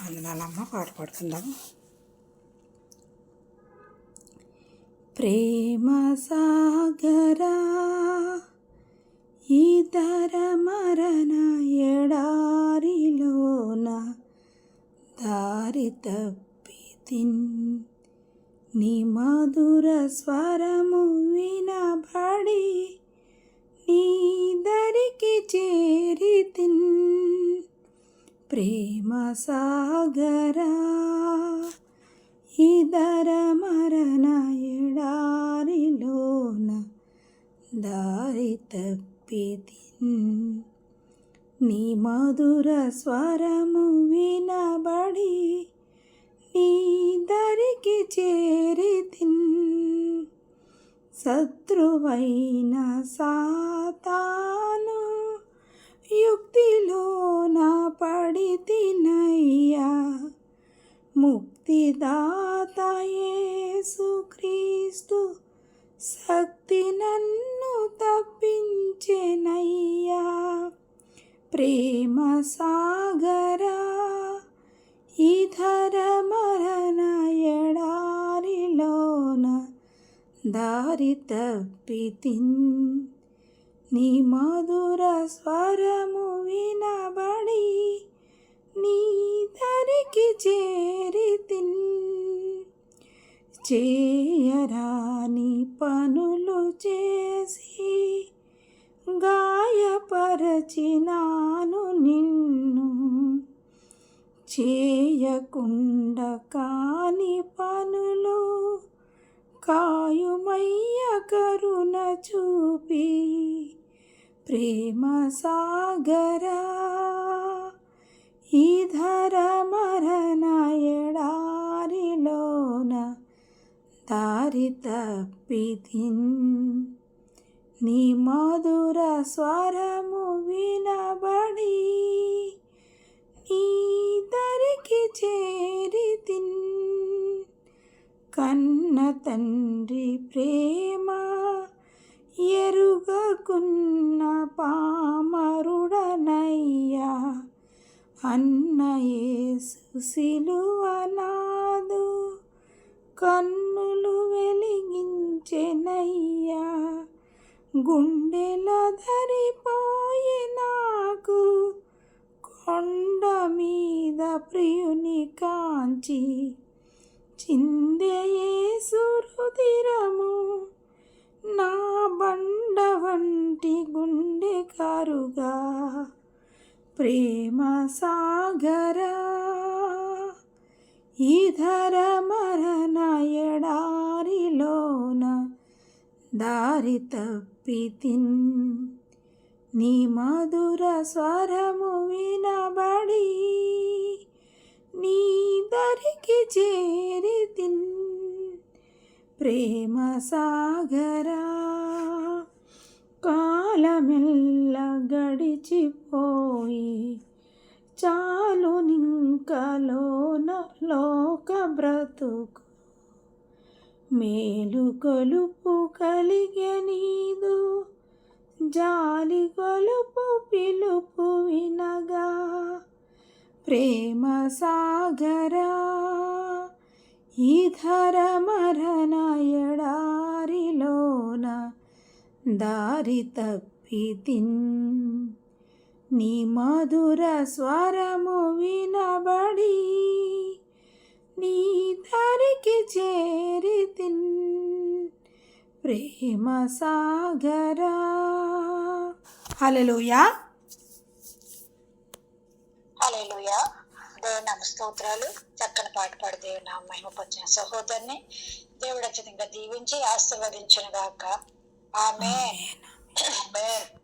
వందనాలమ్మ. పాట పాడుకుందాము. ప్రేమ సాగరా ఇతర మరణ ఎడారిలోన దారి తప్పితిన్, నీ మధుర స్వరము వినబడి నీ దరికి చేరితిన్. ప్రేమ సాగరా ఇతర మరణ ఎడారిలోన దారి తప్పితిన్, నీ మధుర స్వరము వినబడి నీ దరికి చేరితిన్. శత్రువైన సాతాను యుక్తిలోన పడితినయ్యా, ముక్తిదాత యేసుక్రీస్తు శక్తి నన్ను తప్పించెనయ్యా. ప్రేమ సాగరా ఇతర మరణ ఎడారిలోన దారి తప్పితిన్, నీ మధుర స్వరము వినబడి నీ దరికి చేరితిన్. చేయరాని పనులు చేసి గాయపరచినాను నిన్ను, చేయకుండా కాని పనులు కాయుమయ్య కరుణ చూపి. ప్రేమ సాగరా ఇతర మరణ ఎడారిలోన దారి తప్పితిన్, నీ మధుర స్వరము వినబడి నీ దరికి చేరితిన్. కన్న తండ్రి ప్రేమ ఎరుగకున్న పామరుడనయ్యా, అన్న యేసు సిలువ నాదు కన్నులు వెలిగించెనయ్యా. గుండెల ధరిపోయే నాకు కొండ మీద ప్రియుని కాంచి, చిందే యేసు రుధిరము నా బండ వంటి గుండె కారుగా. ప్రేమ సాగరా ఇతర మరణ ఎడారిలోన దారి తప్పితిన్, నీ మధుర స్వరము వినబడి నీ దరికి చేరితిన్. ప్రేమ సాగరా కాలమెల్ల గడిచిపోయి చాలు నింకలోన లోక బ్రతుకు, మేలు కొలుపు కలిగే నీదు జాలి కొలుపు పిలుపు వినగా. ప్రేమ సాగరా ఇతర మరణ ఎడారిలోన దారి తప్పితిన్, నీ మధుర స్వరము వినబడి నీ దరికి చేరితిన్. ప్రేమ సాగరా. హల్లెలూయా. హల్లెలూయా. దేవుని నామ స్తోత్రాలు. చక్కని పాట పాడి దేవుని నామ మహిమపరిచిన సహోదరుని దేవుడు అత్యధికంగా దీవించి ఆశీర్వదించును గాక. ఆమేన్.